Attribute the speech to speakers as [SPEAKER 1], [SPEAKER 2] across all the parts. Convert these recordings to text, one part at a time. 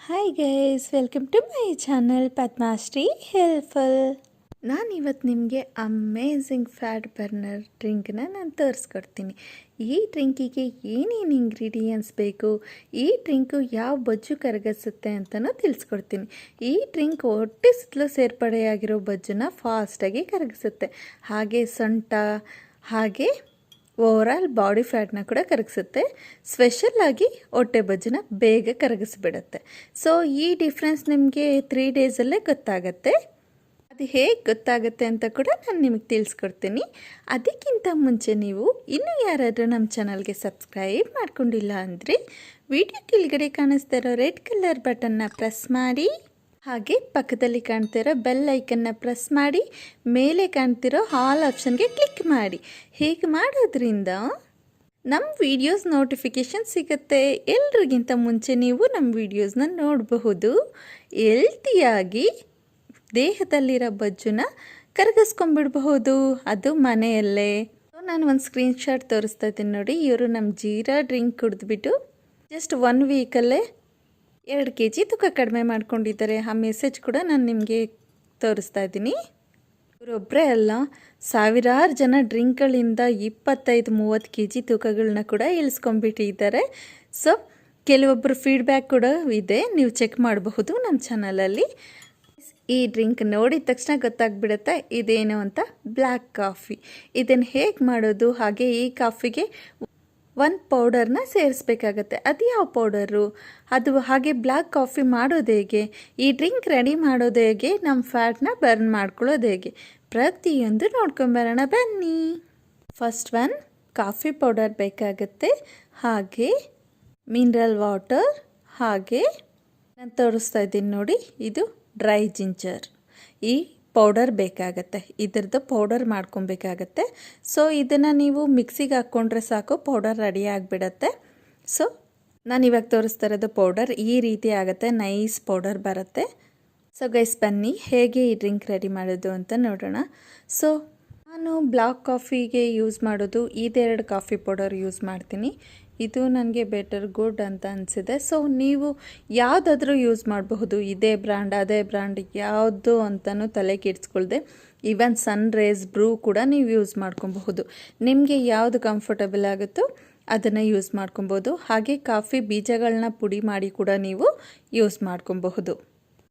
[SPEAKER 1] Hi guys, welcome to my channel Padmashree helpful. ನಾನಿವತ್ತು ನಿಮಗೆ amazing fat burner ಡ್ರಿಂಕ್ನ ನಾನು ತೋರಿಸ್ಕೊಡ್ತೀನಿ. ಈ ಡ್ರಿಂಕಿಗೆ ಏನೇನು ಇಂಗ್ರೀಡಿಯೆಂಟ್ಸ್ ಬೇಕು, ಈ ಡ್ರಿಂಕು ಯಾವ ಬೊಜ್ಜು ಕರಗಿಸುತ್ತೆ ಅಂತಲೂ ತಿಳಿಸ್ಕೊಡ್ತೀನಿ. ಈ ಡ್ರಿಂಕ್ ಹೊಟ್ಟೆ ಸುತ್ತಲೂ ಸೇರ್ಪಡೆಯಾಗಿರೋ ಬೊಜ್ಜನ್ನ ಫಾಸ್ಟಾಗಿ ಕರಗಿಸುತ್ತೆ. ಹಾಗೆ ಸೊಂಟ, ಹಾಗೆ ಓವರಾಲ್ ಬಾಡಿ ಫ್ಯಾಟ್ನ ಕೂಡ ಕರಗಿಸುತ್ತೆ. ಸ್ಪೆಷಲ್ಲಾಗಿ ಹೊಟ್ಟೆ ಬೊಜ್ಜನ್ನ ಬೇಗ ಕರಗಿಸ್ಬಿಡುತ್ತೆ. ಸೊ ಈ ಡಿಫ್ರೆನ್ಸ್ ನಿಮಗೆ 3 ಡೇಸಲ್ಲೇ ಗೊತ್ತಾಗುತ್ತೆ. ಅದು ಹೇಗೆ ಗೊತ್ತಾಗುತ್ತೆ ಅಂತ ಕೂಡ ನಾನು ನಿಮಗೆ ತಿಳಿಸ್ಕೊಡ್ತೀನಿ. ಅದಕ್ಕಿಂತ ಮುಂಚೆ ನೀವು ಇನ್ನೂ ಯಾರಾದರೂ ನಮ್ಮ ಚಾನಲ್ಗೆ ಸಬ್ಸ್ಕ್ರೈಬ್ ಮಾಡ್ಕೊಂಡಿಲ್ಲ ಅಂದರೆ ವಿಡಿಯೋ ಕೆಳಗಡೆ ಕಾಣಿಸ್ತಾ ಇರೋ ರೆಡ್ ಕಲರ್ ಬಟನ್ನ ಪ್ರೆಸ್ ಮಾಡಿ, ಹಾಗೆ ಪಕ್ಕದಲ್ಲಿ ಕಾಣ್ತಿರೋ ಬೆಲ್ ಐಕನ್ನ ಪ್ರೆಸ್ ಮಾಡಿ, ಮೇಲೆ ಕಾಣ್ತಿರೋ ಆಲ್ ಆಪ್ಷನ್ಗೆ ಕ್ಲಿಕ್ ಮಾಡಿ. ಹೀಗೆ ಮಾಡೋದ್ರಿಂದ ನಮ್ಮ ವೀಡಿಯೋಸ್ ನೋಟಿಫಿಕೇಷನ್ ಸಿಗುತ್ತೆ. ಎಲ್ರಿಗಿಂತ ಮುಂಚೆ ನೀವು ನಮ್ಮ ವೀಡಿಯೋಸ್ನ ನೋಡಬಹುದು. ಹೆಲ್ತಿಯಾಗಿ ದೇಹದಲ್ಲಿರೋ ಬೊಜ್ಜನ್ನ ಕರಗಿಸ್ಕೊಂಡ್ಬಿಡ್ಬಹುದು, ಅದು ಮನೆಯಲ್ಲೇ. ನಾನು ಒಂದು ಸ್ಕ್ರೀನ್ಶಾಟ್ ತೋರಿಸ್ತಾ ಇದ್ದೀನಿ ನೋಡಿ. ಇವರು ನಮ್ಮ ಜೀರಾ ಡ್ರಿಂಕ್ ಕುಡಿದ್ಬಿಟ್ಟು ಜಸ್ಟ್ 1 ವೀಕಲ್ಲೇ 2 kg ತೂಕ ಕಡಿಮೆ ಮಾಡ್ಕೊಂಡಿದ್ದಾರೆ. ಆ ಮೆಸೇಜ್ ಕೂಡ ನಾನು ನಿಮಗೆ ತೋರಿಸ್ತಾ ಇದ್ದೀನಿ. ಇವರೊಬ್ಬರೇ ಅಲ್ಲ, ಸಾವಿರಾರು ಜನ ಡ್ರಿಂಕ್ಗಳಿಂದ 25-30 kg ತೂಕಗಳನ್ನ ಕೂಡ ಇಳಿಸ್ಕೊಂಡ್ಬಿಟ್ಟಿದ್ದಾರೆ. ಸೊ ಕೆಲವೊಬ್ಬರು ಫೀಡ್ಬ್ಯಾಕ್ ಕೂಡ ಇದೆ, ನೀವು ಚೆಕ್ ಮಾಡಬಹುದು ನಮ್ಮ ಚಾನಲಲ್ಲಿ. ಈ ಡ್ರಿಂಕ್ ನೋಡಿದ ತಕ್ಷಣ ಗೊತ್ತಾಗ್ಬಿಡುತ್ತೆ ಇದೇನು ಅಂತ. ಬ್ಲ್ಯಾಕ್ ಕಾಫಿ, ಇದನ್ನು ಹೇಗೆ ಮಾಡೋದು, ಹಾಗೆ ಈ ಕಾಫಿಗೆ 1 ಪೌಡರ್ನ ಸೇರಿಸ್ಬೇಕಾಗತ್ತೆ. ಅದು ಯಾವ ಪೌಡರು, ಅದು ಹಾಗೆ ಬ್ಲ್ಯಾಕ್ ಕಾಫಿ ಮಾಡೋದು ಹೇಗೆ, ಈ ಡ್ರಿಂಕ್ ರೆಡಿ ಮಾಡೋದು ಹೇಗೆ, ನಮ್ಮ ಫ್ಯಾಟ್ನ ಬರ್ನ್ ಮಾಡ್ಕೊಳ್ಳೋದು ಹೇಗೆ, ಪ್ರತಿಯೊಂದು ನೋಡ್ಕೊಂಬರೋಣ ಬನ್ನಿ. ಫಸ್ಟ್ 1 ಕಾಫಿ ಪೌಡರ್ ಬೇಕಾಗುತ್ತೆ, ಹಾಗೆ ಮಿನರಲ್ ವಾಟರ್, ಹಾಗೆ ನಾನು ತೋರಿಸ್ತಾ ಇದ್ದೀನಿ ನೋಡಿ, ಇದು ಡ್ರೈ ಜಿಂಜರ್. ಈ ಪೌಡರ್ ಬೇಕಾಗತ್ತೆ, ಇದರದ್ದು ಪೌಡರ್ ಮಾಡ್ಕೊಬೇಕಾಗತ್ತೆ. ಸೊ ಇದನ್ನು ನೀವು ಮಿಕ್ಸಿಗೆ ಹಾಕ್ಕೊಂಡ್ರೆ ಸಾಕು, ಪೌಡರ್ ರೆಡಿ ಆಗಿಬಿಡತ್ತೆ. ಸೊ ನಾನು ಇವಾಗ ತೋರಿಸ್ತಾ ಇರೋದು ಪೌಡರ್ ಈ ರೀತಿ ಆಗುತ್ತೆ, ನೈಸ್ ಪೌಡರ್ ಬರುತ್ತೆ. ಸೊ ಗೈಸ್ ಬನ್ನಿ ಹೇಗೆ ಈ ಡ್ರಿಂಕ್ ರೆಡಿ ಮಾಡೋದು ಅಂತ ನೋಡೋಣ. ಸೊ ನಾನು ಬ್ಲ್ಯಾಕ್ ಕಾಫಿಗೆ ಯೂಸ್ ಮಾಡೋದು ಇದೆರಡು ಕಾಫಿ ಪೌಡರ್ ಯೂಸ್ ಮಾಡ್ತೀನಿ. ಇದು ನನಗೆ ಬೆಟರ್ ಗುಡ್ ಅಂತ ಅನಿಸಿದೆ. ಸೊ ನೀವು ಯಾವುದಾದ್ರೂ ಯೂಸ್ ಮಾಡಬಹುದು, ಇದೇ ಬ್ರ್ಯಾಂಡ್ ಅದೇ ಬ್ರ್ಯಾಂಡ್ ಯಾವುದು ಅಂತಲೂ ತಲೆ ಕೆಡಿಸ್ಕೊಳ್ದೆ. ಈವನ್ ಸನ್ರೈಸ್ ಬ್ರೂ ಕೂಡ ನೀವು ಯೂಸ್ ಮಾಡ್ಕೊಬಹುದು. ನಿಮಗೆ ಯಾವುದು ಕಂಫರ್ಟಬಲ್ ಆಗುತ್ತೋ ಅದನ್ನು ಯೂಸ್ ಮಾಡ್ಕೊಬೋದು. ಹಾಗೆ ಕಾಫಿ ಬೀಜಗಳನ್ನ ಪುಡಿ ಮಾಡಿ ಕೂಡ ನೀವು ಯೂಸ್ ಮಾಡ್ಕೊಬಹುದು.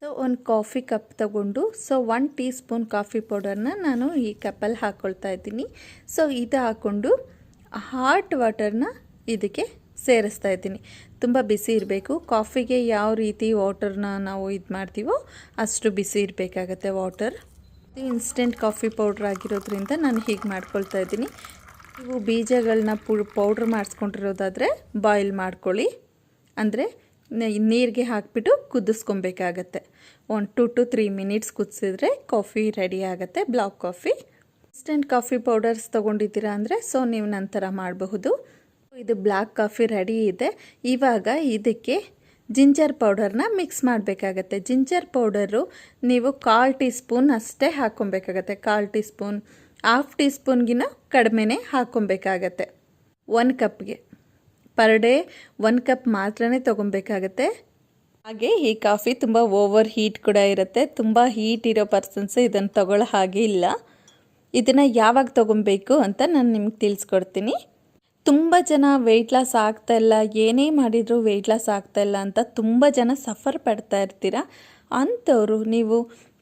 [SPEAKER 1] ಸೊ 1 ಕಾಫಿ ಕಪ್ ತಗೊಂಡು, ಸೊ 1 ಟೀ ಸ್ಪೂನ್ ಕಾಫಿ ಪೌಡರ್ನ ನಾನು ಈ ಕಪ್ಪಲ್ಲಿ ಹಾಕ್ಕೊಳ್ತಾ ಇದ್ದೀನಿ. ಸೊ ಇದು ಹಾಕ್ಕೊಂಡು ಹಾಟ್ ವಾಟರ್ನ ಇದಕ್ಕೆ ಸೇರಿಸ್ತಾ ಇದ್ದೀನಿ. ತುಂಬ ಬಿಸಿ ಇರಬೇಕು. ಕಾಫಿಗೆ ಯಾವ ರೀತಿ ವಾಟರ್ನ ನಾವು ಇದು ಮಾಡ್ತೀವೋ ಅಷ್ಟು ಬಿಸಿ ಇರಬೇಕಾಗತ್ತೆ ವಾಟರ್. ಇದು ಇನ್ಸ್ಟೆಂಟ್ ಕಾಫಿ ಪೌಡ್ರ್ ಆಗಿರೋದ್ರಿಂದ ನಾನು ಹೀಗೆ ಮಾಡ್ಕೊಳ್ತಾ ಇದ್ದೀನಿ. ನೀವು ಬೀಜಗಳನ್ನ ಪೌಡ್ರ್ ಮಾಡಿಸ್ಕೊಂಡಿರೋದಾದರೆ ಬಾಯ್ಲ್ ಮಾಡ್ಕೊಳ್ಳಿ, ಅಂದರೆ ನೀರಿಗೆ ಹಾಕಿಬಿಟ್ಟು ಕುದಿಸ್ಕೊಬೇಕಾಗತ್ತೆ. 1 to 3 ಮಿನಿಟ್ಸ್ ಕುದಿಸಿದ್ರೆ ಕಾಫಿ ರೆಡಿ ಆಗುತ್ತೆ, black coffee. Instant coffee powders ತೊಗೊಂಡಿದ್ದೀರಾ ಅಂದರೆ ಸೊ ನೀವು ನಂತರ ಮಾಡಬಹುದು. ಇದು ಬ್ಲ್ಯಾಕ್ ಕಾಫಿ ರೆಡಿ ಇದೆ. ಇವಾಗ ಇದಕ್ಕೆ ಜಿಂಜರ್ ಪೌಡರ್ನ ಮಿಕ್ಸ್ ಮಾಡಬೇಕಾಗತ್ತೆ. ಜಿಂಜರ್ ಪೌಡರು ನೀವು 1/4 ಟೀ ಸ್ಪೂನ್ ಅಷ್ಟೇ ಹಾಕ್ಕೊಬೇಕಾಗತ್ತೆ. 1/4 ಟೀ ಸ್ಪೂನ್, 1/2 ಟೀ ಸ್ಪೂನ್ಗಿನ ಕಡಿಮೆನೇ ಹಾಕ್ಕೊಬೇಕಾಗತ್ತೆ. 1 ಕಪ್ಗೆ ಪರ್ ಡೇ 1 ಕಪ್ ಮಾತ್ರನೇ ತೊಗೊಬೇಕಾಗತ್ತೆ. ಹಾಗೆ ಈ ಕಾಫಿ ತುಂಬ ಓವರ್ ಹೀಟ್ ಕೂಡ ಇರುತ್ತೆ. ತುಂಬ ಹೀಟ್ ಇರೋ ಪರ್ಸನ್ಸ್ ಇದನ್ನು ತಗೊಳ್ಳೋ ಹಾಗೆ ಇಲ್ಲ. ಇದನ್ನು ಯಾವಾಗ ತೊಗೊಬೇಕು ಅಂತ ನಾನು ನಿಮ್ಗೆ ತಿಳಿಸ್ಕೊಡ್ತೀನಿ. ತುಂಬ ಜನ ವೆಯ್ಟ್ ಲಾಸ್ ಆಗ್ತಾಯಿಲ್ಲ, ಏನೇ ಮಾಡಿದರೂ ವೆಯ್ಟ್ ಲಾಸ್ ಆಗ್ತಾಯಿಲ್ಲ ಅಂತ ತುಂಬ ಜನ ಸಫರ್ ಪಡ್ತಾ ಇರ್ತೀರ. ಅಂಥವರು ನೀವು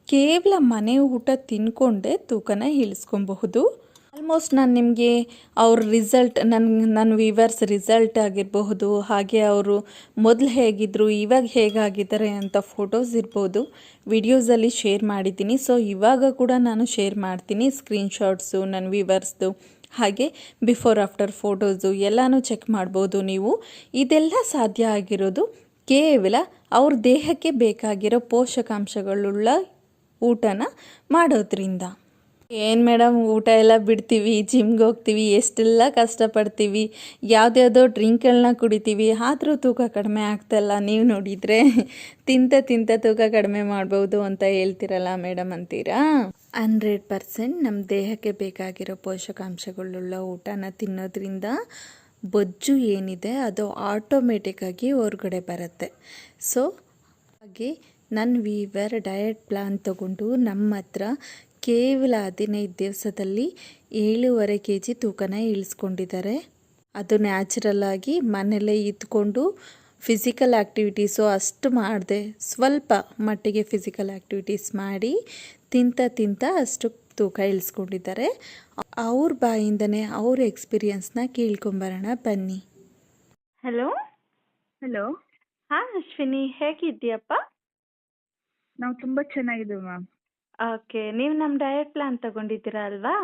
[SPEAKER 1] ಕೇವಲ ಮನೆ ಊಟ ತಿನ್ಕೊಂಡೇ ತೂಕನ ಇಳಿಸ್ಕೊಬಹುದು. ಆಲ್ಮೋಸ್ಟ್ ನಾನು ನಿಮಗೆ ಅವ್ರ ರಿಸಲ್ಟ್, ನನ್ನ ವ್ಯೂವರ್ಸ್ ರಿಸಲ್ಟ್ ಆಗಿರಬಹುದು, ಹಾಗೆ ಅವರು ಮೊದಲು ಹೇಗಿದ್ದರು ಇವಾಗ ಹೇಗಾಗಿದ್ದಾರೆ ಅಂತ ಫೋಟೋಸ್ ಇರ್ಬೋದು, ವಿಡಿಯೋಸಲ್ಲಿ ಶೇರ್ ಮಾಡಿದ್ದೀನಿ. ಸೊ ಇವಾಗ ಕೂಡ ನಾನು ಶೇರ್ ಮಾಡ್ತೀನಿ ಸ್ಕ್ರೀನ್ಶಾಟ್ಸು ನನ್ನ ವ್ಯೂವರ್ಸ್ದು, ಹಾಗೆ ಬಿಫೋರ್ ಆಫ್ಟರ್ ಫೋಟೋಸು ಎಲ್ಲನೂ ಚೆಕ್ ಮಾಡ್ಬೋದು ನೀವು. ಇದೆಲ್ಲ ಸಾಧ್ಯ ಆಗಿರೋದು ಕೇವಲ ಅವ್ರ ದೇಹಕ್ಕೆ ಬೇಕಾಗಿರೋ ಪೋಷಕಾಂಶಗಳುಳ್ಳ ಊಟನ ಮಾಡೋದ್ರಿಂದ. ಏನು ಮೇಡಮ್, ಊಟ ಎಲ್ಲ ಬಿಡ್ತೀವಿ, ಜಿಮ್ಗೆ ಹೋಗ್ತೀವಿ, ಎಷ್ಟೆಲ್ಲ ಕಷ್ಟಪಡ್ತೀವಿ, ಯಾವುದ್ಯಾವುದೋ ಡ್ರಿಂಕ್ಗಳನ್ನ ಕುಡಿತೀವಿ, ಆದರೂ ತೂಕ ಕಡಿಮೆ ಆಗ್ತಾಯಿಲ್ಲ. ನೀವು ನೋಡಿದರೆ ತಿಂತ ತೂಕ ಕಡಿಮೆ ಮಾಡ್ಬೋದು ಅಂತ ಹೇಳ್ತೀರಲ್ಲ ಮೇಡಮ್ ಅಂತೀರಾ. 100% ನಮ್ಮ ದೇಹಕ್ಕೆ ಬೇಕಾಗಿರೋ ಪೋಷಕಾಂಶಗಳುಳ್ಳ ಊಟನ ತಿನ್ನೋದ್ರಿಂದ ಬೊಜ್ಜು ಏನಿದೆ ಅದು ಆಟೋಮೆಟಿಕ್ಕಾಗಿ ಹೊರಗಡೆ ಬರುತ್ತೆ. ಸೊ ಹಾಗೆ ನನ್ನ ವೀವರ್ ಡಯಟ್ ಪ್ಲಾನ್ ತಗೊಂಡು ನಮ್ಮ ಹತ್ರ ಕೇವಲ 15 ದಿವಸದಲ್ಲಿ 7.5 kg ತೂಕನ ಇಳಿಸ್ಕೊಂಡಿದ್ದಾರೆ. ಅದು ನ್ಯಾಚುರಲ್ ಆಗಿ ಮನೆಯಲ್ಲೇ ಇದ್ಕೊಂಡು ಫಿಸಿಕಲ್ ಆ್ಯಕ್ಟಿವಿಟೀಸು ಅಷ್ಟು ಮಾಡದೆ ಸ್ವಲ್ಪ ಮಟ್ಟಿಗೆ ಫಿಸಿಕಲ್ ಆ್ಯಕ್ಟಿವಿಟೀಸ್ ಮಾಡಿ ತಿಂತ ಅಷ್ಟು ತೂಕ ಇಳಿಸ್ಕೊಂಡಿದ್ದಾರೆ. ಅವ್ರ ಬಾಯಿಂದನೇ ಅವ್ರ ಎಕ್ಸ್ಪೀರಿಯನ್ಸ್ನ ಕೇಳ್ಕೊಂಬರೋಣ ಬನ್ನಿ. ಹಲೋ.
[SPEAKER 2] ಹಲೋ,
[SPEAKER 1] ಹಾಂ ಅಶ್ವಿನಿ, ಹೇಗಿದ್ದೀಯಪ್ಪ?
[SPEAKER 2] ನಾವು ತುಂಬಾ ಚೆನ್ನಾಗಿದ್ದೀವಿ ಮ್ಯಾಮ್.
[SPEAKER 1] ಓಕೆ, ನೀವು ನಮ್ಮ ಡಯಟ್ ಪ್ಲಾನ್ ತಗೊಂಡಿದ್ದೀರಾ ಅಲ್ವಾ?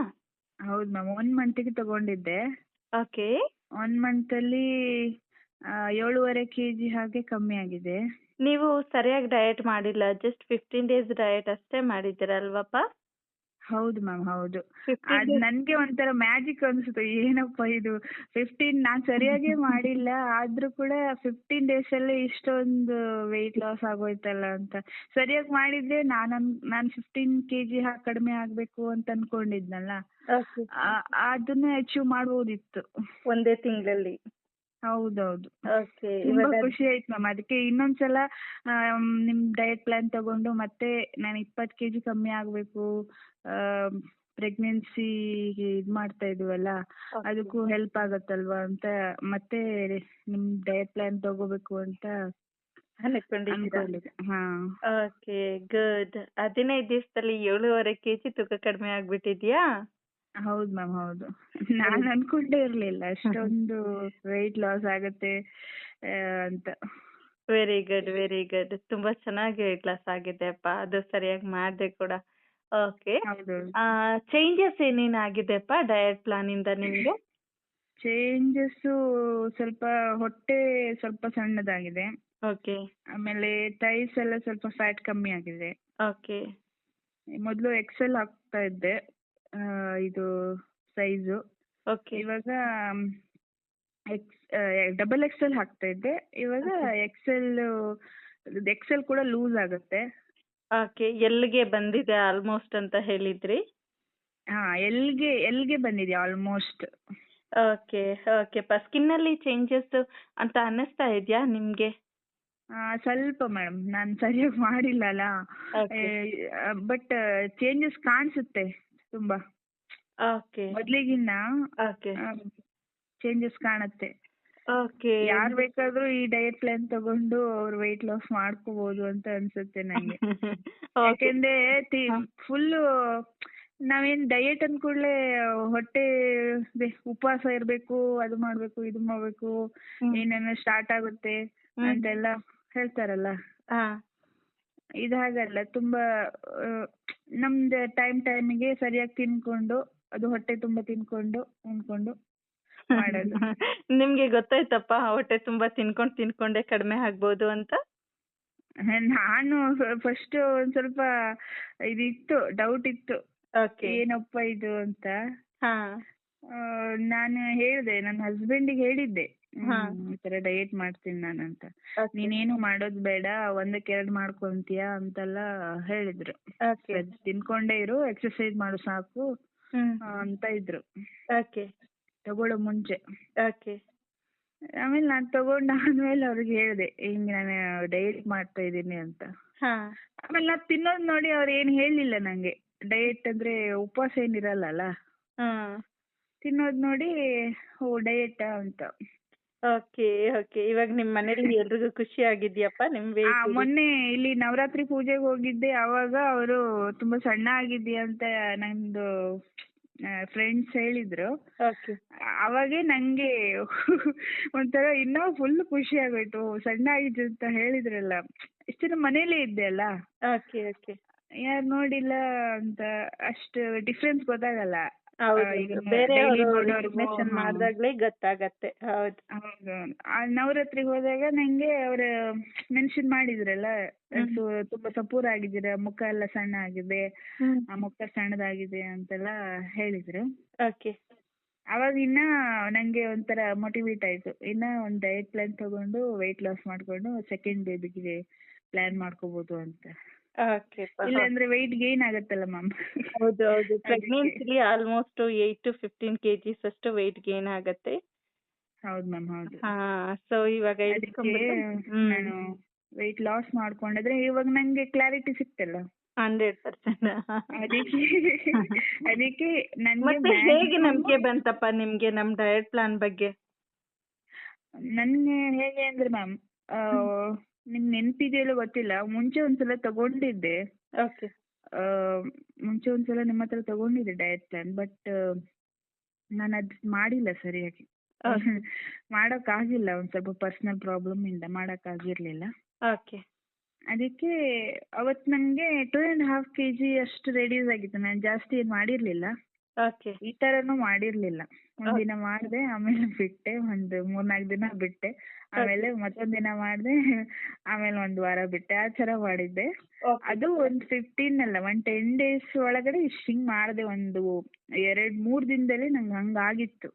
[SPEAKER 2] ಹೌದು ಮ್ಯಾಮ್, 1 ಮಂತಿಗೆ ತಗೊಂಡಿದ್ದೆ.
[SPEAKER 1] ಓಕೆ.
[SPEAKER 2] 1 ಮಂತಲ್ಲಿ 7.5 kg ಹಾಗೆ ಕಮ್ಮಿ ಆಗಿದೆ.
[SPEAKER 1] ನೀವು ಸರಿಯಾಗಿ ಡಯಟ್ ಮಾಡಿಲ್ಲ, ಜಸ್ಟ್ 15 ಡೇಸ್ ಡಯಟ್ ಅಷ್ಟೇ ಮಾಡಿದ್ದೀರಾ ಅಲ್ವಪ್ಪ?
[SPEAKER 2] ಹೌದು ಮ್ಯಾಮ್, ಹೌದು.
[SPEAKER 1] 15
[SPEAKER 2] ಅದ್
[SPEAKER 1] ಡೇಸ್.
[SPEAKER 2] ನನ್ಗೆ ಒಂಥರ ಮ್ಯಾಜಿಕ್ ಅನ್ಸುತ್ತೆ, ಏನಪ್ಪ ಇದು 15 ನಾನ್ ಸರಿಯಾಗಿ ಮಾಡಿಲ್ಲ, ಆದ್ರೂ ಕೂಡ 15 ಡೇಸ್ ಅಲ್ಲೇ ಇಷ್ಟೊಂದು ವೆಯ್ಟ್ ಲಾಸ್ ಆಗೋಯ್ತಲ್ಲ ಅಂತ. ಸರಿಯಾಗಿ ಮಾಡಿದ್ರೆ ನಾನು 15 kg ಕಡಿಮೆ ಆಗ್ಬೇಕು ಅಂತ ಅನ್ಕೊಂಡಿದ್ನಲ್ಲ,
[SPEAKER 1] ಓಕೆ.
[SPEAKER 2] ಅದನ್ನ ಅಚೀವ್ ಮಾಡ್ಬೋದಿತ್ತು.
[SPEAKER 1] ಒಂದೇ ತಿಂಗಳಲ್ಲಿ.
[SPEAKER 2] ಹೌದೌದು.
[SPEAKER 1] ಓಕೆ.
[SPEAKER 2] ತುಂಬಾ
[SPEAKER 1] ಇವಾಗ
[SPEAKER 2] ಖುಷಿ ಆಯ್ತು ಮ್ಯಾಮ್. ಅದಕ್ಕೆ ಇನ್ನೊಂದ್ಸಲ ನಿಮ್ ಡಯಟ್ ಪ್ಲಾನ್ ತಗೊಂಡು ಮತ್ತೆ ನಾನು 20 kg ಕಮ್ಮಿ ಆಗ್ಬೇಕು, ಪ್ರೆಗ್ನೆನ್ಸಿಗೆ ಇದ್ ಮಾಡ್ತಾ ಇದೀವಲ್ಲ, ಅದಕ್ಕೂ ಹೆಲ್ಪ್ ಆಗತ್ತಲ್ವಾ ಅಂತ ಮತ್ತೆ ನಿಮ್ ಡಯಟ್ ಪ್ಲಾನ್ ತಗೋಬೇಕು ಅಂತ ಅನ್ಕೊಂಡಿದ್ದೆ. ಹಾ.
[SPEAKER 1] Okay, good. 15 ದಿವಸದಲ್ಲಿ 7.5 kg ತೂಕ ಕಡಿಮೆ ಆಗ್ಬಿಟ್ಟಿದ್ಯಾ?
[SPEAKER 2] ಹೌದು ಮ್ಯಾಮ್, ಹೌದು. ನಾನು ಅನ್ಕೊಂಡೇ ಇರ್ಲಿಲ್ಲ ಅಷ್ಟೊಂದು ವೆಯ್ಟ್ ಲಾಸ್ ಆಗತ್ತೆ ಅಂತ.
[SPEAKER 1] Very good, very good. ತುಂಬಾ ಚೆನ್ನಾಗಿ ವೆಯ್ಟ್ ಲಾಸ್ ಆಗಿದೆ ಅಪ್ಪ, ಅದು ಸರಿಯಾಗಿ ಮಾಡಿದೆ ಕೂಡ. ಓಕೆ.
[SPEAKER 2] ಹೌದು.
[SPEAKER 1] ಚೇಂಜಸ್ ಏನೇನು ಆಗಿದೆಪ್ಪ ಡಯಟ್ ಪ್ಲಾನ್ ಇಂದ ನಿಮ್ಗೆ?
[SPEAKER 2] ಚೇಂಜಸ್ ಸ್ವಲ್ಪ ಹೊಟ್ಟೆ ಸ್ವಲ್ಪ ಸಣ್ಣದಾಗಿದೆ.
[SPEAKER 1] ಓಕೆ.
[SPEAKER 2] ಆಮೇಲೆ ಥೈಸ್ ಎಲ್ಲ ಸ್ವಲ್ಪ ಫ್ಯಾಟ್ ಕಮ್ಮಿ ಆಗಿದೆ.
[SPEAKER 1] ಓಕೆ.
[SPEAKER 2] ಮೊದಲು ಎಕ್ಸೆಲ್ ಹಾಕ್ತಾ ಇದ್ದೆ, ಇದು ಸೈಜು.
[SPEAKER 1] ಓಕೆ.
[SPEAKER 2] ಇವಾಗ ಡಬಲ್ ಎಕ್ಸೆಲ್ ಹಾಕ್ತಾ ಇದ್ದೆ, ಇವಾಗ ಎಕ್ಸೆಲ್ ಕೂಡ ಲೂಸ್ ಆಗುತ್ತೆ.
[SPEAKER 1] ಓಕೆ. ಎಲ್ಲಿಗೆ ಬಂದಿದೆ ಆಲ್ಮೋಸ್ಟ್ ಅಂತ ಹೇಳಿದ್ರಿ?
[SPEAKER 2] ಹಾ, ಎಲ್ಗೆ ಬಂದಿದೆ ಆಲ್ಮೋಸ್ಟ್.
[SPEAKER 1] ಓಕೆ. ಓಕೆಪ್ಪ. ಸ್ಕಿನ್ನಲ್ಲಿ ಚೇಂಜಸ್ ಅಂತ ಅನ್ನಿಸ್ತಾ ಇದೆಯಾ ನಿಮಗೆ?
[SPEAKER 2] ಸ್ವಲ್ಪ ಮೇಡಮ್, ನಾನು ಸರಿಯಾಗಿ ಮಾಡಿಲ್ಲಲ್ಲ,
[SPEAKER 1] ಓಕೆ.
[SPEAKER 2] ಬಟ್ ಚೇಂಜಸ್ ಕಾಣಿಸುತ್ತೆ ತುಂಬಾ.
[SPEAKER 1] ಓಕೆ.
[SPEAKER 2] ಮೊದ್ಲಿಗಿನ್ನ
[SPEAKER 1] ಓಕೆ.
[SPEAKER 2] ಚೇಂಜಸ್ ಕಾಣುತ್ತೆ.
[SPEAKER 1] ಓಕೆ.
[SPEAKER 2] ಯಾರು ಬೇಕಾದ್ರೂ ಈ ಡಯಟ್ ಪ್ಲಾನ್ ತಗೊಂಡು ಅವ್ರು ವೆಯ್ಟ್ ಲಾಸ್ ಮಾಡ್ಕೋಬಹುದು ಅಂತ ಅನ್ಸುತ್ತೆ ನಂಗೆ.
[SPEAKER 1] ಓಕೆ.
[SPEAKER 2] ಯಾಕೆಂದ್ರೆ ಫುಲ್ ನಾವೇನ್ ಡಯಟ್ ಅಂದ್ಕೂಡ್ಲೆ ಹೊಟ್ಟೆ ಉಪವಾಸ ಇರ್ಬೇಕು, ಅದು ಮಾಡ್ಬೇಕು, ಇದು ಮಾಡ್ಬೇಕು, ಏನೇನೋ ಸ್ಟಾರ್ಟ್ ಆಗುತ್ತೆ ಅಂತೆಲ್ಲ ಹೇಳ್ತಾರಲ್ಲ. ಇದು ಹಾಗಲ್ಲ, ತುಂಬಾ ನಮ್ದು ಟೈಮಿಗೆ ಸರಿಯಾಗಿ ತಿನ್ಕೊಂಡು, ಅದು ಹೊಟ್ಟೆ ತುಂಬಾ ತಿನ್ಕೊಂಡು ಉಣ್ಕೊಂಡು ಮಾಡೋದು.
[SPEAKER 1] ನಿಮ್ಗೆ ಗೊತ್ತಾಯ್ತಪ್ಪ ಹೊಟ್ಟೆ ತುಂಬಾ ತಿನ್ಕೊಂಡೇ ಕಡಿಮೆ ಆಗ್ಬೋದು ಅಂತ?
[SPEAKER 2] ನಾನು ಫಸ್ಟ್ ಒಂದ್ ಸ್ವಲ್ಪ ಇದಿತ್ತು, ಡೌಟ್ ಇತ್ತು, ಏನಪ್ಪ ಇದು ಅಂತ. ನಾನು ಹೇಳಿದೆ, ನನ್ನ ಹಸ್ಬೆಂಡಿಗೆ ಹೇಳಿದ್ದೆ, ಈ ತರ ಡಯಟ್ ಮಾಡ್ತೀನಿ ನಾನಂತ. ನೀನೇನು ಮಾಡೋದ್ ಬೇಡ, 1-2 ಮಾಡ್ಕೊಂತೀಯ ಅಂತೆಲ್ಲ ಹೇಳಿದ್ರು. ತಿನ್ಕೊಂಡೇ ಇರು, ಎಕ್ಸರ್ಸೈಸ್ ಮಾಡು ಸಾಕು ಅಂತ ಇದ್ರು ತಗೊಳ್ಳೋ ಮುಂಚೆ. ಆಮೇಲೆ ನಾನು ತಗೊಂಡಾದ್ಮೇಲೆ ಅವ್ರಿಗೆ ಹೇಳಿದೆ, ಹಿಂಗ್ ನಾನು ಡಯಟ್ ಮಾಡ್ತಾ ಇದ್ದೀನಿ ಅಂತ. ಆಮೇಲೆ ನಾನ್ ತಿನ್ನೋದ್ ನೋಡಿ ಅವ್ರು ಏನ್ ಹೇಳಿಲ್ಲ ನಂಗೆ. ಡಯಟ್ ಅಂದ್ರೆ ಉಪವಾಸ ಏನಿರಲ್ಲ, ತಿನ್ನೋದ್ ನೋಡಿ ಓ ಡಯಟ್ ಅಂತ.
[SPEAKER 1] ಓಕೆ. ಓಕೆ. ಇವಾಗ ನಿಮ್ ಮನೇಲಿ ಎಲ್ರಿಗೂ ಖುಷಿ ಆಗಿದ್ಯಪ್ಪ ನಿಮ್ weight?
[SPEAKER 2] ಮೊನ್ನೆ ಇಲ್ಲಿ ನವರಾತ್ರಿ ಪೂಜೆಗೆ ಹೋಗಿದ್ದೆ, ಅವಾಗ ಅವರು ತುಂಬಾ ಸಣ್ಣ ಆಗಿದ್ಯಾ ಅಂತ ನಂದು ಫ್ರೆಂಡ್ಸ್ ಹೇಳಿದ್ರು. ಅವಾಗೇ ನಂಗೆ ಒಂಥರ ಇನ್ನೂ ಫುಲ್ ಖುಷಿ ಆಗೋಯ್ತು. ಸಣ್ಣ ಆಗಿದ್ದು ಅಂತ ಹೇಳಿದ್ರಲ್ಲ, ಇಷ್ಟು ದಿನ ಮನೇಲೇ ಇದ್ದೆ ಅಲ್ಲ, ಯಾರು ನೋಡಿಲ್ಲ ಅಂತ ಅಷ್ಟು ಡಿಫ್ರೆನ್ಸ್ ಗೊತ್ತಾಗಲ್ಲ.
[SPEAKER 1] ಮಾಡಿದಾಗ್ಲೇ ಗೊತ್ತಾಗತ್ತೆ. ಹೌದು.
[SPEAKER 2] ನವರಾತ್ರಿಗೆ ಹೋದಾಗ ನಂಗೆ ಅವ್ರ ಮೆನ್ಷನ್ ಮಾಡಿದ್ರಲ್ಲ, ತುಂಬಾ ಸಪೂರ ಆಗಿದ್ದೀರಾ, ಮುಖ ಎಲ್ಲ ಸಣ್ಣ ಆಗಿದೆ, ಮುಖ ಸಣ್ಣದಾಗಿದೆ ಅಂತೆಲ್ಲ ಹೇಳಿದ್ರು. ಅವಾಗ ಇನ್ನ ನಂಗೆ ಒಂಥರ ಮೋಟಿವೇಟ್ ಆಯ್ತು, ಇನ್ನ ಒಂದ್ ಡಯಟ್ ಪ್ಲಾನ್ ತಗೊಂಡು ವೆಯ್ಟ್ ಲಾಸ್ ಮಾಡ್ಕೊಂಡು ಸೆಕೆಂಡ್ ಬೇಬಿಗೆ ಪ್ಲಾನ್ ಮಾಡ್ಕೋಬಹುದು ಅಂತ. ಇಲ್ಲಾಂದ್ರೆ ವೆಯ್ಟ್ ಗೇನ್ ಆಗತ್ತಲ್ಲ ಮ್ಯಾಮ್.
[SPEAKER 1] ಹೌದು. ಪ್ರೆಗ್ನೆನ್ಸಿಲಿ ಆಲ್ಮೋಸ್ಟ್ 8 to 15 kgs ಅಷ್ಟು ವೆಯ್ಟ್ ಗೇನ್ ಆಗತ್ತೆ.
[SPEAKER 2] ಹೌದು ಮ್ಯಾಮ್, ಹೌದು.
[SPEAKER 1] ಸೊ ಇವಾಗ
[SPEAKER 2] ನಾನು ವೆಯ್ಟ್ ಲಾಸ್ ಮಾಡ್ಕೊಂಡಿದ್ರೆ ಇವಾಗ ನಂಗೆ ಕ್ಲಾರಿಟಿ ಸಿಕ್ತಲ್ಲ.
[SPEAKER 3] 100%.
[SPEAKER 2] ಅದಕ್ಕೆ ಅದಕ್ಕೆ ನಂಗೆ
[SPEAKER 3] ಮತ್ತೆ ಹೇಗೆ ನಂಬಿಕೆ ಬಂತಪ್ಪ ನಿಮ್ಗೆ ನಮ್ ಡಯಟ್ ಪ್ಲಾನ್ ಬಗ್ಗೆ?
[SPEAKER 2] ನನ್ಗೆ ಹೇಗೆ ಅಂದ್ರೆ ಮ್ಯಾಮ್, ನಿಮ್ ನೆನ್ಪಿದೆಯಲ್ಲ ಗೊತ್ತಿಲ್ಲ, ಮುಂಚೆ ಒಂದ್ಸಲ ತಗೊಂಡಿದ್ದೆ.
[SPEAKER 3] ಓಕೆ.
[SPEAKER 2] ಮುಂಚೆ ಒಂದ್ಸಲ ನಿಮ್ಮ ಹತ್ರ ತಗೊಂಡಿದ್ದೆ ಡಯಟ್ ಪ್ಲಾನ್, ಬಟ್ ನಾನು ಅದ್ ಮಾಡಿಲ್ಲ ಸರಿಯಾಗಿ. ಮಾಡಕ್ಕಾಗಿಲ್ಲ, ಒಂದ್ ಸ್ವಲ್ಪ ಪರ್ಸನಲ್ ಪ್ರಾಬ್ಲಮ್ ಇಂದ ಮಾಡಕ್ಕಾಗಿರ್ಲಿಲ್ಲ.
[SPEAKER 3] ಓಕೆ.
[SPEAKER 2] ಅದಕ್ಕೆ ಅವತ್ ನಂಗೆ 2.5 kg ಅಷ್ಟು ರೆಡ್ಯೂಸ್ ಆಗಿತ್ತು. ನಾನು ಜಾಸ್ತಿ ಏನ್ ಮಾಡಿರ್ಲಿಲ್ಲ,
[SPEAKER 3] ಓಕೆ.
[SPEAKER 2] ಈ ತರನು ಮಾಡಿರ್ಲಿಲ್ಲ. ಒಂದಿನ ಮಾಡಿದೆ, ಆಮೇಲೆ ಬಿಟ್ಟೆ, ಒಂದು 3-4 ದಿನ ಬಿಟ್ಟೆ, ಆಮೇಲೆ ಮತ್ತೊಂದ್ ದಿನ ಮಾಡಿದೆ, ಆಮೇಲೆ 1 ವಾರ ಬಿಟ್ಟೆ, ಆ ತರ ಮಾಡಿದ್ದೆ. ಅದು ಒಂದು 15 ಅಲ್ಲ, 10 days ಒಳಗಡೆ ಇಷ್ಟು ಹಿಂಗ್ ಮಾಡಿದೆ. ಒಂದು 2-3 ದಿನದಲ್ಲಿ ನಂಗೆ ಹಂಗಾಗಿತ್ತು.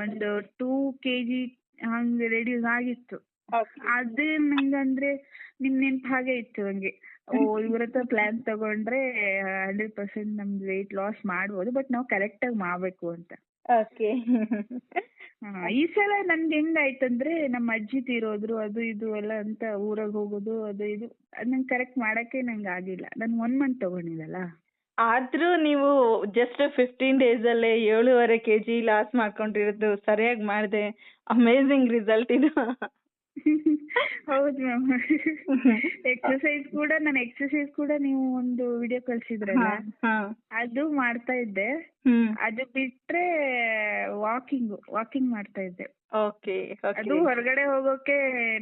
[SPEAKER 2] ಒಂದು 2 kg ಹಂಗೆ ರೆಡ್ಯೂಸ್ ಆಗಿತ್ತು. ಅದೇ ನಂಗಂದ್ರೆ ನಿಮ್ ನೆನ್ಪು ಹಾಗೆ ಇತ್ತು ನಂಗೆ. ಇವ್ರ ಹತ್ರ ಪ್ಲಾನ್ ತಗೊಂಡ್ರೆ 100% ನಮ್ದು ವೆಯ್ಟ್ ಲಾಸ್ ಮಾಡ್ಬೋದು, ಬಟ್ ನಾವು ಕರೆಕ್ಟ್ ಆಗಿ ಮಾಡ್ಬೇಕು ಅಂತ.
[SPEAKER 3] ಓಕೆ.
[SPEAKER 2] ಈ ಸಲ ನನ್ಗೆ ಹೆಂಗಾಯ್ತಂದ್ರೆ, ನಮ್ಮ ಅಜ್ಜಿ ತೀರೋದ್ರು, ಅದು ಇದು ಎಲ್ಲ ಅಂತ ಊರಾಗ ಹೋಗೋದು ಅದು ಇದು, ಅದ್ ನಂಗೆ ಕರೆಕ್ಟ್ ಮಾಡಕ್ಕೆ ನಂಗೆ ಆಗಿಲ್ಲ. ನಾನು 1 month ತಗೊಂಡಿದ್ದಲ್ಲ.
[SPEAKER 3] ಆದ್ರೂ ನೀವು ಜಸ್ಟ್ 15 days ಅಲ್ಲೇ 7.5 kg ಲಾಸ್ ಮಾಡ್ಕೊಂಡಿರೋದು ಸರಿಯಾಗಿ ಮಾಡಿದೆ. ಅಮೇಝಿಂಗ್ ರಿಸಲ್ಟ್ ಇದು.
[SPEAKER 2] ಹೌದು ಮ್ಯಾಮ್. ಎಕ್ಸರ್ಸೈಸ್ ಕೂಡ ನೀವು ಒಂದು ವಿಡಿಯೋ ಕಳ್ಸಿದ್ರಲ್ಲ, ಅದು ಮಾಡ್ತಾ ಇದ್ದೆ. ಅದು ಬಿಟ್ರೆ ವಾಕಿಂಗ್ ಮಾಡ್ತಾ ಇದ್ದೆ. ಅದು ಹೊರಗಡೆ ಹೋಗೋಕೆ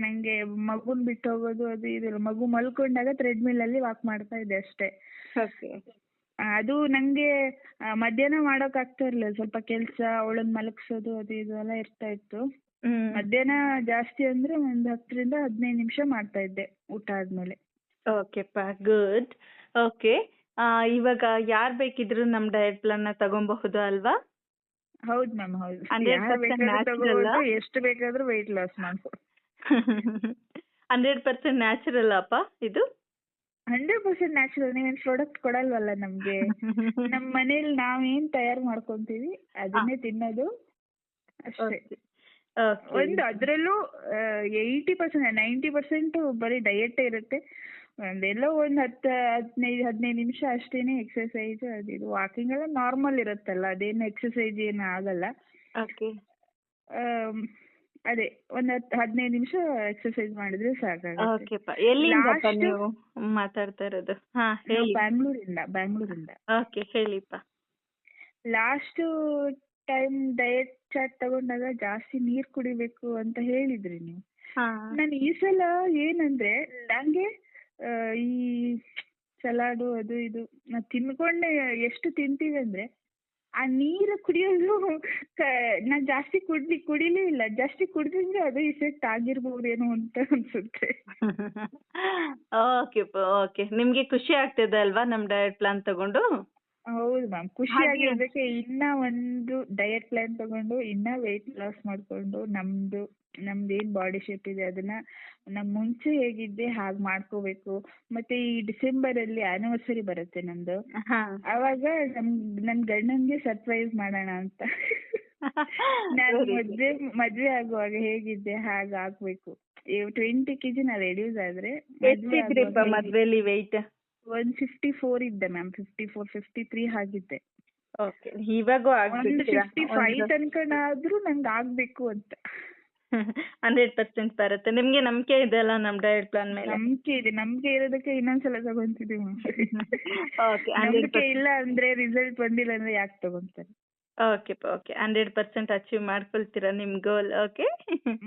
[SPEAKER 2] ನಂಗೆ ಮಗುನ್ ಬಿಟ್ಟು ಹೋಗೋದು ಅದು ಇದು, ಮಗು ಮಲ್ಕೊಂಡಾಗ ಥ್ರೆಡ್ಮಿಲ್ ಅಲ್ಲಿ ವಾಕ್ ಮಾಡ್ತಾ ಇದ್ದೆ ಅಷ್ಟೇ. ಅದು ನಂಗೆ ಮಧ್ಯಾಹ್ನ ಮಾಡೋಕ್ ಆಗ್ತಾ ಇರ್ಲಿಲ್ಲ, ಸ್ವಲ್ಪ ಕೆಲ್ಸ, ಅವಳನ್ನ ಮಲಗ್ಸೋದು ಅದು ಇದು ಎಲ್ಲ ಇರ್ತಾ ಇತ್ತು. ಮಧ್ಯಾಹ್ನ ಜಾಸ್ತಿ ಅಂದ್ರೆ ಒಂದು 10-15 ನಿಮಿಷ ಮಾಡ್ತಾ ಇದ್ದೆ ಊಟ ಆದ್ಮೇಲೆ.
[SPEAKER 3] ಓಕೆಪ್ಪ, ಗುಡ್. ಓಕೆ, ಇವಾಗ ಯಾರ್ ಬೇಕಿದ್ರು ನಮ್ ಡಯಟ್ ಪ್ಲಾನ್ ನ ತಗೊಬಹುದು ಅಲ್ವಾ?
[SPEAKER 2] ಹೌದು ಮ್ಯಾಮ್, ಹೌದು. ಯಾರು ಬೇಕಾದ್ರೂ ತಗೋಬಹುದು, ಎಷ್ಟು ಬೇಕಾದ್ರೂ ವೆಯ್ಟ್ ಲಾಸ್ ಮಾಡ್ಬೋದು.
[SPEAKER 3] 100% ನ್ಯಾಚುರಲ್ ಅಪ್ಪ ಇದು?
[SPEAKER 2] 100% ನ್ಯಾಚುರಲ್. ನೀವೇನ್ ಪ್ರಾಡಕ್ಟ್ ಕೊಡಲ್ವಲ್ಲ ನಮ್ಗೆ. ನಮ್ ಮನೇಲಿ ನಾವೇನ್ ತಯಾರು ಮಾಡ್ಕೊಂತೀವಿ ಅದನ್ನೇ ತಿನ್ನೋದು ಅಷ್ಟೇ. ಒಂದು ಅದ್ರಲ್ಲೂ 90% ಬರೀ ಡಯಟ್ ಇರುತ್ತೆ. ಒಂದೆಲ್ಲೋ ಒಂದು 10-15 ನಿಮಿಷ ಅಷ್ಟೇನೆ ಎಕ್ಸರ್ಸೈಸ್ ಅದು ಇದು. ವಾಕಿಂಗ್ ಎಲ್ಲ ನಾರ್ಮಲ್ ಇರುತ್ತಲ್ಲ, ಅದೇನು ಎಕ್ಸರ್ಸೈಸ್ ಏನು ಆಗಲ್ಲ. ಅದೇ ಒಂದು 15 ನಿಮಿಷ ಎಕ್ಸರ್ಸೈಸ್ ಮಾಡಿದ್ರೆ ಸಾಕಾಗುತ್ತೆ.
[SPEAKER 3] ನೀವು ಮಾತಾಡ್ತಾ ಇರೋದು?
[SPEAKER 2] ಬ್ಯಾಂಗ್ಳೂರಿಂದ.
[SPEAKER 3] ಓಕೆ, ಹೇಳಿಪ್ಪ.
[SPEAKER 2] ಲಾಸ್ಟ್ ಟೈಮ್ ಡಯಟ್ ಚಾರ್ಟ್ ತಗೊಂಡಾಗ ಜಾಸ್ತಿ ನೀರ್ ಕುಡಿಬೇಕು ಅಂತ ಹೇಳಿದ್ರಿ ನೀವು. ನಾನು ಈ ಸಲ ಏನಂದ್ರೆ, ನಂಗೆ ಈ ಸಲಾಡು ಅದು ಇದು ನಾವ್ ತಿನ್ಕೊಂಡೆ ಎಷ್ಟು ತಿಂತೀವಿ ಅಂದ್ರೆ, ಆ ನೀರು ಕುಡಿಯೋದು ನಾನ್ ಜಾಸ್ತಿ ಕುಡಿಲೇ ಇಲ್ಲ. ಜಾಸ್ತಿ ಕುಡಿದ್ರೆ ಅದು ಇಫೆಕ್ಟ್ ಆಗಿರ್ಬೋದೇನೋ ಅಂತ ಅನ್ಸುತ್ತೆ.
[SPEAKER 3] ಓಕೆ, ನಿಮ್ಗೆ ಖುಷಿ ಆಗ್ತಿದೆ ಅಲ್ವಾ ನಮ್ ಡಯಟ್ ಪ್ಲಾನ್ ತಗೊಂಡು?
[SPEAKER 2] ಹೌದು ಮ್ಯಾಮ್, ಖುಷಿಯಾಗಿರೋದಕ್ಕೆ ಇನ್ನ ಒಂದು ಡಯಟ್ ಪ್ಲಾನ್ ತಗೊಂಡು ಇನ್ನ ವೆಯ್ಟ್ ಲಾಸ್ ಮಾಡ್ಕೊಂಡು ನಮ್ದೇನ್ ಬಾಡಿ ಶೇಪ್ ಇದೆ ಅದನ್ನ ನಮ್ ಮುಂಚೆ ಹೇಗಿದ್ದೆ ಹಾಗೆ ಮಾಡ್ಕೋಬೇಕು. ಮತ್ತೆ ಈ ಡಿಸೆಂಬರ್ ಅಲ್ಲಿ ಆನಿವರ್ಸರಿ ಬರುತ್ತೆ ನಂದು, ಅವಾಗ ನನ್ ಗಂಡನ್ಗೆ ಸರ್ಪ್ರೈಸ್ ಮಾಡೋಣ ಅಂತ. ನಾನು ಮದ್ವೆ ಆಗುವಾಗ ಹೇಗಿದ್ದೆ ಹಾಗೆ ಆಗ್ಬೇಕು. 20 kg ನಾ ರೆಡ್ಯೂಸ್ ಆದ್ರೆ,
[SPEAKER 3] ಮದ್ವೆಲಿ ವೆಯ್ಟ್
[SPEAKER 2] 154 ಇದ್ದೆ ಮ್ಯಾಮ್. 54-53 ಆಗಿದ್ದೆ.
[SPEAKER 3] ಇವಾಗ
[SPEAKER 2] 155 ತನಕನಾದ್ರೂ ನಂಗೆ ಆಗ್ಬೇಕು ಅಂತ.
[SPEAKER 3] 100% ಬರುತ್ತೆ. ನಿಮ್ಗೆ ನಂಬಿಕೆ ಇದೆ ಅಲ್ಲ ನಮ್ ಡಯಟ್ ಪ್ಲಾನ್ ಮೇಲೆ?
[SPEAKER 2] ನಂಬಿಕೆ ಇರೋದಕ್ಕೆ ಇನ್ನೊಂದ್ಸಲ ತಗೊಂತಿದೀವಿ. ನಂಬಿಕೆ ಇಲ್ಲ ಅಂದ್ರೆ, ರಿಸಲ್ಟ್ ಬಂದಿಲ್ಲ ಅಂದ್ರೆ ಯಾಕೆ ತಗೊಂತಾರೆ?
[SPEAKER 3] ಓಕೆ 100% ಅಚೀವ್ ಮಾಡ್ಕೊಳ್ತೀರಾ ನಿಮ್ ಗೋಲ್. ಓಕೆ.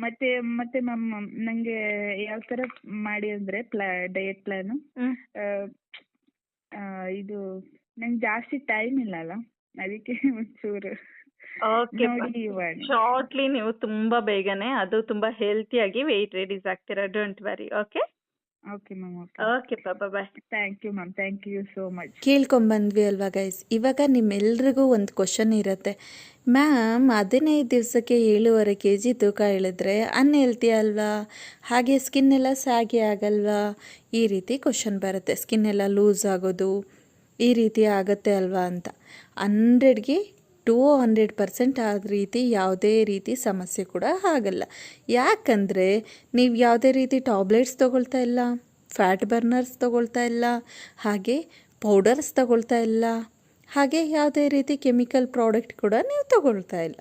[SPEAKER 2] ಮತ್ತೆ ಮ್ಯಾಮ್, ನಂಗೆ ಯಾವ ತರ ಮಾಡಿ ಅಂದ್ರೆ ಡಯಟ್ ಪ್ಲಾನ್, ಇದು ನಂಗೆ ಜಾಸ್ತಿ ಟೈಮ್ ಇಲ್ಲ ಅಲ್ಲ, ಅದಕ್ಕೆ ಒಂಚೂರು
[SPEAKER 3] ಶಾರ್ಟ್ಲಿ ನೀವು ತುಂಬಾ ಬೇಗನೆ, ಅದು ತುಂಬಾ ಹೆಲ್ತಿಯಾಗಿ ವೆಯ್ಟ್ ರೆಡ್ಯೂಸ್ ಆಗ್ತೀರಾ. Don't worry. Okay
[SPEAKER 2] ma'am.
[SPEAKER 3] Okay bye.
[SPEAKER 2] Thank you ma'am, thank you so much.
[SPEAKER 1] ಕೇಳ್ಕೊಂಬಂದ್ವಿ ಅಲ್ವಾ ಗೈಸ್? ಇವಾಗ ನಿಮ್ಮೆಲ್ರಿಗೂ ಒಂದು ಕ್ವಶನ್ ಇರುತ್ತೆ, ಮ್ಯಾಮ್ 15 ದಿವಸಕ್ಕೆ 7.5 kg ತೂಕ ಇಳಿದ್ರೆ ಅನ್ಹೆಲ್ತಿ ಅಲ್ವಾ? ಹಾಗೆ ಸ್ಕಿನ್ ಎಲ್ಲ ಸ್ಯಾಗಿ ಆಗಲ್ವಾ? ಈ ರೀತಿ ಕ್ವಶನ್ ಬರುತ್ತೆ. ಸ್ಕಿನ್ ಎಲ್ಲ ಲೂಸ್ ಆಗೋದು ಈ ರೀತಿ ಆಗುತ್ತೆ ಅಲ್ವಾ ಅಂತ. 100ಗೆ 200% ಆ ರೀತಿ ಯಾವುದೇ ರೀತಿ ಸಮಸ್ಯೆ ಕೂಡ ಆಗಲ್ಲ. ಯಾಕಂದರೆ ನೀವು ಯಾವುದೇ ರೀತಿ ಟಾಬ್ಲೆಟ್ಸ್ ತೊಗೊಳ್ತಾ ಇಲ್ಲ, ಫ್ಯಾಟ್ ಬರ್ನರ್ಸ್ ತೊಗೊಳ್ತಾ ಇಲ್ಲ, ಹಾಗೆ ಪೌಡರ್ಸ್ ತೊಗೊಳ್ತಾ ಇಲ್ಲ, ಹಾಗೆ ಯಾವುದೇ ರೀತಿ ಕೆಮಿಕಲ್ ಪ್ರಾಡಕ್ಟ್ ಕೂಡ ನೀವು ತೊಗೊಳ್ತಾ ಇಲ್ಲ,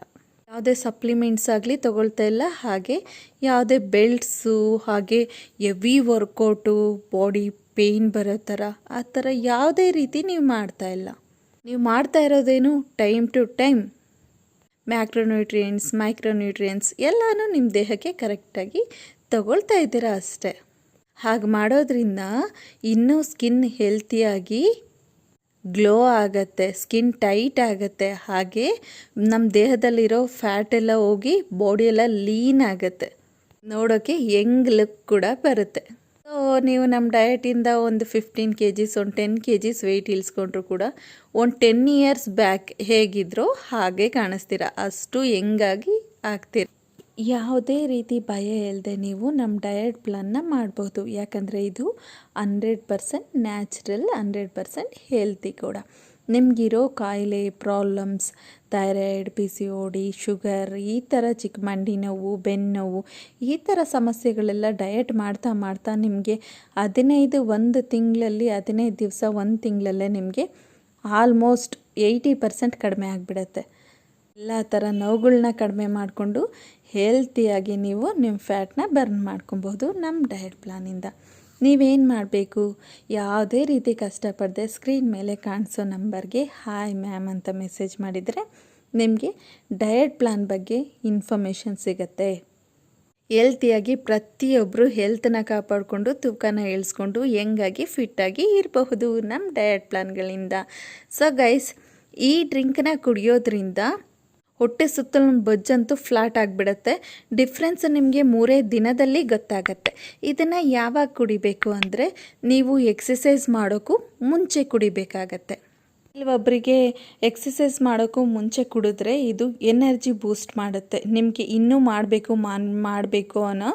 [SPEAKER 1] ಯಾವುದೇ ಸಪ್ಲಿಮೆಂಟ್ಸ್ ಆಗಲಿ ತೊಗೊಳ್ತಾ ಇಲ್ಲ, ಹಾಗೆ ಯಾವುದೇ ಬೆಲ್ಟ್ಸು, ಹಾಗೆ ಎವಿ ವರ್ಕೌಟು, ಬಾಡಿ ಪೇಯ್ನ್ ಬರೋ ಥರ ಆ ಥರ ಯಾವುದೇ ರೀತಿ ನೀವು ಮಾಡ್ತಾ ಇಲ್ಲ. ನೀವು ಮಾಡ್ತಾ ಇರೋದೇನು time to time macronutrients, micronutrients ಎಲ್ಲನೂ ನಿಮ್ಮ ದೇಹಕ್ಕೆ ಕರೆಕ್ಟಾಗಿ ತಗೊಳ್ತಾ ಇದ್ದೀರಾ ಅಷ್ಟೇ. ಹಾಗೆ ಮಾಡೋದ್ರಿಂದ ಇನ್ನೂ ಸ್ಕಿನ್ ಹೆಲ್ತಿಯಾಗಿ ಗ್ಲೋ ಆಗುತ್ತೆ, ಸ್ಕಿನ್ ಟೈಟ್ ಆಗುತ್ತೆ, ಹಾಗೆ ನಮ್ಮ ದೇಹದಲ್ಲಿರೋ ಫ್ಯಾಟ್ ಎಲ್ಲ ಹೋಗಿ ಬಾಡಿ ಎಲ್ಲ ಲೀನ್ ಆಗುತ್ತೆ, ನೋಡೋಕ್ಕೆ ಯಂಗ್ ಲುಕ್ ಕೂಡ ಬರುತ್ತೆ. ಸೊ ನೀವು ನಮ್ಮ ಡಯಟಿಂದ ಒಂದು 15 kgs, ಒಂದು 10 kgs ವೆಯ್ಟ್ ಇಳಿಸ್ಕೊಂಡ್ರು ಕೂಡ ಒಂದು 10 years ಬ್ಯಾಕ್ ಹೇಗಿದ್ರೋ ಹಾಗೆ ಕಾಣಿಸ್ತೀರ, ಅಷ್ಟು ಯಂಗಾಗಿ ಆಗ್ತೀರ. ಯಾವುದೇ ರೀತಿ ಭಯ ಇಲ್ಲದೆ ನೀವು ನಮ್ಮ ಡಯಟ್ ಪ್ಲಾನ್ನ ಮಾಡ್ಬೋದು. ಯಾಕಂದರೆ ಇದು 100% ನ್ಯಾಚುರಲ್, 100% ಹೆಲ್ತಿ ಕೂಡ. ನಿಮಗಿರೋ ಕಾಯಿಲೆ, ಪ್ರಾಬ್ಲಮ್ಸ್, ಥೈರಾಯ್ಡ್, PCOD, ಶುಗರ್, ಈ ಥರ ಮಂಡಿ ನೋವು, ಬೆನ್ನು ನೋವು, ಈ ಥರ ಸಮಸ್ಯೆಗಳೆಲ್ಲ ಡಯಟ್ ಮಾಡ್ತಾ ಮಾಡ್ತಾ ನಿಮಗೆ 15 ದಿವಸ 1 ತಿಂಗಳಲ್ಲೇ ನಿಮಗೆ ಆಲ್ಮೋಸ್ಟ್ 80% ಕಡಿಮೆ ಆಗಿಬಿಡತ್ತೆ. ಎಲ್ಲ ಥರ ನೋವುಗಳನ್ನ ಕಡಿಮೆ ಮಾಡಿಕೊಂಡು ಹೆಲ್ತಿಯಾಗಿ ನೀವು ನಿಮ್ಮ ಫ್ಯಾಟ್ನ ಬರ್ನ್ ಮಾಡ್ಕೊಬೋದು ನಮ್ಮ ಡಯಟ್ ಪ್ಲಾನಿಂದ. ನೀವೇನು ಮಾಡಬೇಕು, ಯಾವುದೇ ರೀತಿ ಕಷ್ಟಪಡದೆ ಸ್ಕ್ರೀನ್ ಮೇಲೆ ಕಾಣಿಸೋ ನಂಬರ್ಗೆ ಹಾಯ್ ಮ್ಯಾಮ್ ಅಂತ ಮೆಸೇಜ್ ಮಾಡಿದರೆ ನಿಮಗೆ ಡಯಟ್ ಪ್ಲಾನ್ ಬಗ್ಗೆ ಇನ್ಫಾರ್ಮೇಷನ್ ಸಿಗುತ್ತೆ. ಹೆಲ್ತಿಯಾಗಿ ಪ್ರತಿಯೊಬ್ಬರು ಹೆಲ್ತನ್ನ ಕಾಪಾಡಿಕೊಂಡು ತೂಕನ ಇಳಿಸ್ಕೊಂಡು ಯಂಗಾಗಿ ಫಿಟ್ಟಾಗಿ ಇರಬಹುದು ನಮ್ಮ ಡಯಟ್ ಪ್ಲಾನ್ಗಳಿಂದ. ಸೊ ಗೈಸ್, ಈ ಡ್ರಿಂಕ್ನ ಕುಡಿಯೋದ್ರಿಂದ ಹೊಟ್ಟೆ ಸುತ್ತಲೂ ಬೊಜ್ಜಂತೂ ಫ್ಲಾಟ್ ಆಗಿಬಿಡುತ್ತೆ. ಡಿಫ್ರೆನ್ಸ್ ನಿಮಗೆ 3 ದಿನದಲ್ಲಿ ಗೊತ್ತಾಗತ್ತೆ. ಇದನ್ನು ಯಾವಾಗ ಕುಡಿಬೇಕು ಅಂದರೆ ನೀವು ಎಕ್ಸಸೈಸ್ ಮಾಡೋಕ್ಕೂ ಮುಂಚೆ ಕುಡಿಬೇಕಾಗತ್ತೆ. ಕೆಲವೊಬ್ಬರಿಗೆ ಎಕ್ಸಸೈಸ್ ಮಾಡೋಕ್ಕೂ ಮುಂಚೆ ಕುಡಿದ್ರೆ ಇದು ಎನರ್ಜಿ ಬೂಸ್ಟ್ ಮಾಡುತ್ತೆ, ನಿಮಗೆ ಇನ್ನೂ ಮಾಡಬೇಕು ಅನ್ನೋ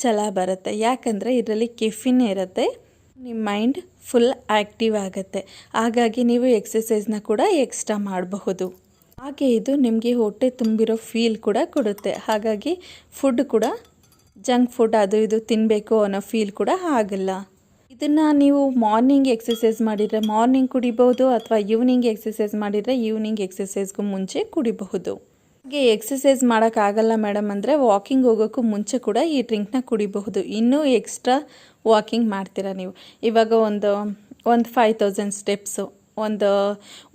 [SPEAKER 1] ಛಲ ಬರುತ್ತೆ. ಯಾಕಂದರೆ ಇದರಲ್ಲಿ ಕೆಫಿನ್ ಇರುತ್ತೆ, ನಿಮ್ಮ ಮೈಂಡ್ ಫುಲ್ ಆ್ಯಕ್ಟಿವ್ ಆಗುತ್ತೆ. ಹಾಗಾಗಿ ನೀವು ಎಕ್ಸಸೈಸ್ನ ಕೂಡ ಎಕ್ಸ್ಟ್ರಾ ಮಾಡಬಹುದು. ಹಾಗೆ ಇದು ನಿಮಗೆ ಹೊಟ್ಟೆ ತುಂಬಿರೋ ಫೀಲ್ ಕೂಡ ಕೊಡುತ್ತೆ. ಹಾಗಾಗಿ ಫುಡ್ ಕೂಡ ಜಂಕ್ ಫುಡ್ ಅದು ಇದು ತಿನ್ನಬೇಕು ಅನ್ನೋ ಫೀಲ್ ಕೂಡ ಆಗಲ್ಲ. ಇದನ್ನು ನೀವು ಮಾರ್ನಿಂಗ್ ಎಕ್ಸಸೈಸ್ ಮಾಡಿದರೆ ಮಾರ್ನಿಂಗ್ ಕುಡಿಬಹುದು, ಅಥವಾ ಈವ್ನಿಂಗ್ ಎಕ್ಸಸೈಸ್ ಮಾಡಿದರೆ ಈವ್ನಿಂಗ್ ಎಕ್ಸಸೈಸ್ಗೂ ಮುಂಚೆ ಕುಡಿಬಹುದು. ಹಾಗೆ ಎಕ್ಸಸೈಸ್ ಮಾಡೋಕ್ಕಾಗಲ್ಲ ಮೇಡಮ್ ಅಂದರೆ ವಾಕಿಂಗ್ ಹೋಗೋಕ್ಕೂ ಮುಂಚೆ ಕೂಡ ಈ ಡ್ರಿಂಕ್ನ ಕುಡಿಬಹುದು. ಇನ್ನೂ ಎಕ್ಸ್ಟ್ರಾ ವಾಕಿಂಗ್ ಮಾಡ್ತೀರಾ ನೀವು. ಇವಾಗ ಒಂದು 5000 ಸ್ಟೆಪ್ಸು, ಒಂದು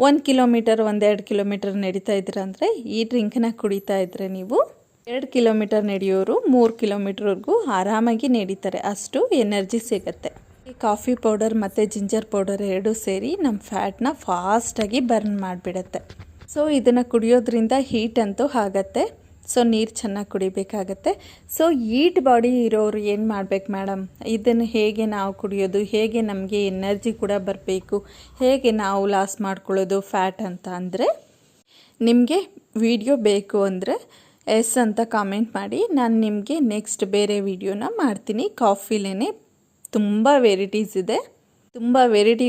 [SPEAKER 1] 1 ಕಿಲೋಮೀಟರ್, 1-2 ಕಿಲೋಮೀಟರ್ ನಡೀತಾ ಇದ್ದೀರಾ ಅಂದರೆ ಈ ಡ್ರಿಂಕನ್ನ ಕುಡಿತಾ ಇದ್ದರೆ ನೀವು 2 ಕಿಲೋಮೀಟರ್ ನಡೆಯೋರು 3 ಕಿಲೋಮೀಟರ್ವರೆಗೂ ಆರಾಮಾಗಿ ನಡೀತಾರೆ, ಅಷ್ಟು ಎನರ್ಜಿ ಸಿಗುತ್ತೆ. ಈ ಕಾಫಿ ಪೌಡರ್ ಮತ್ತು ಜಿಂಜರ್ ಪೌಡರ್ ಎರಡೂ ಸೇರಿ ನಮ್ಮ ಫ್ಯಾಟ್ನ ಫಾಸ್ಟಾಗಿ ಬರ್ನ್ ಮಾಡಿಬಿಡುತ್ತೆ. ಸೊ ಇದನ್ನು ಕುಡಿಯೋದ್ರಿಂದ ಹೀಟ್ ಅಂತೂ ಆಗತ್ತೆ. ಸೊ ನೀರು ಚೆನ್ನಾಗಿ ಕುಡಿಬೇಕಾಗತ್ತೆ. ಸೊ ಹೀಟ್ ಬಾಡಿ ಇರೋರು ಏನು ಮಾಡಬೇಕು ಮೇಡಮ್, ಇದನ್ನು ಹೇಗೆ ನಾವು ಕುಡಿಯೋದು, ಹೇಗೆ ನಮಗೆ ಎನರ್ಜಿ ಕೂಡ ಬರಬೇಕು, ಹೇಗೆ ನಾವು ಲಾಸ್ ಮಾಡ್ಕೊಳ್ಳೋದು ಫ್ಯಾಟ್ ಅಂತ ಅಂದರೆ, ನಿಮಗೆ ವಿಡಿಯೋ ಬೇಕು ಅಂದರೆ ಎಸ್ ಅಂತ ಕಾಮೆಂಟ್ ಮಾಡಿ. ನಾನು ನಿಮಗೆ ನೆಕ್ಸ್ಟ್ ಬೇರೆ ವಿಡಿಯೋನ ಮಾಡ್ತೀನಿ. ಕಾಫಿಲೇ ತುಂಬ ವೆರೈಟೀಸ್ ಇದೆ, ತುಂಬ ವೆರೈಟಿ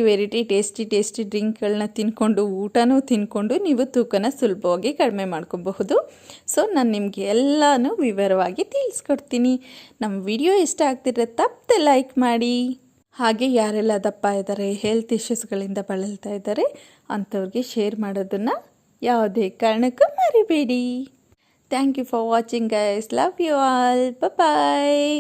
[SPEAKER 1] ಟೇಸ್ಟಿ ಡ್ರಿಂಕ್ಗಳನ್ನ ತಿನ್ಕೊಂಡು, ಊಟನೂ ತಿನ್ಕೊಂಡು ನೀವು ತೂಕನ ಸುಲಭವಾಗಿ ಕಡಿಮೆ ಮಾಡ್ಕೊಬಹುದು. ಸೊ ನಾನು ನಿಮಗೆ ಎಲ್ಲನೂ ವಿವರವಾಗಿ ತಿಳಿಸ್ಕೊಡ್ತೀನಿ. ನಮ್ಮ ವಿಡಿಯೋ ಇಷ್ಟ ಆಗ್ತಿದ್ರೆ ತಪ್ಪದೆ ಲೈಕ್ ಮಾಡಿ. ಹಾಗೆ ಯಾರೆಲ್ಲ ದಪ್ಪ ಇದ್ದಾರೆ, ಹೆಲ್ತ್ ಇಶ್ಯೂಸ್ಗಳಿಂದ ಬಳಲ್ತಾ ಇದ್ದಾರೆ ಅಂಥವ್ರಿಗೆ ಶೇರ್ ಮಾಡೋದನ್ನು ಯಾವುದೇ ಕಾರಣಕ್ಕೂ ಮರಿಬೇಡಿ. Thank you for watching guys. Love you all. Bye.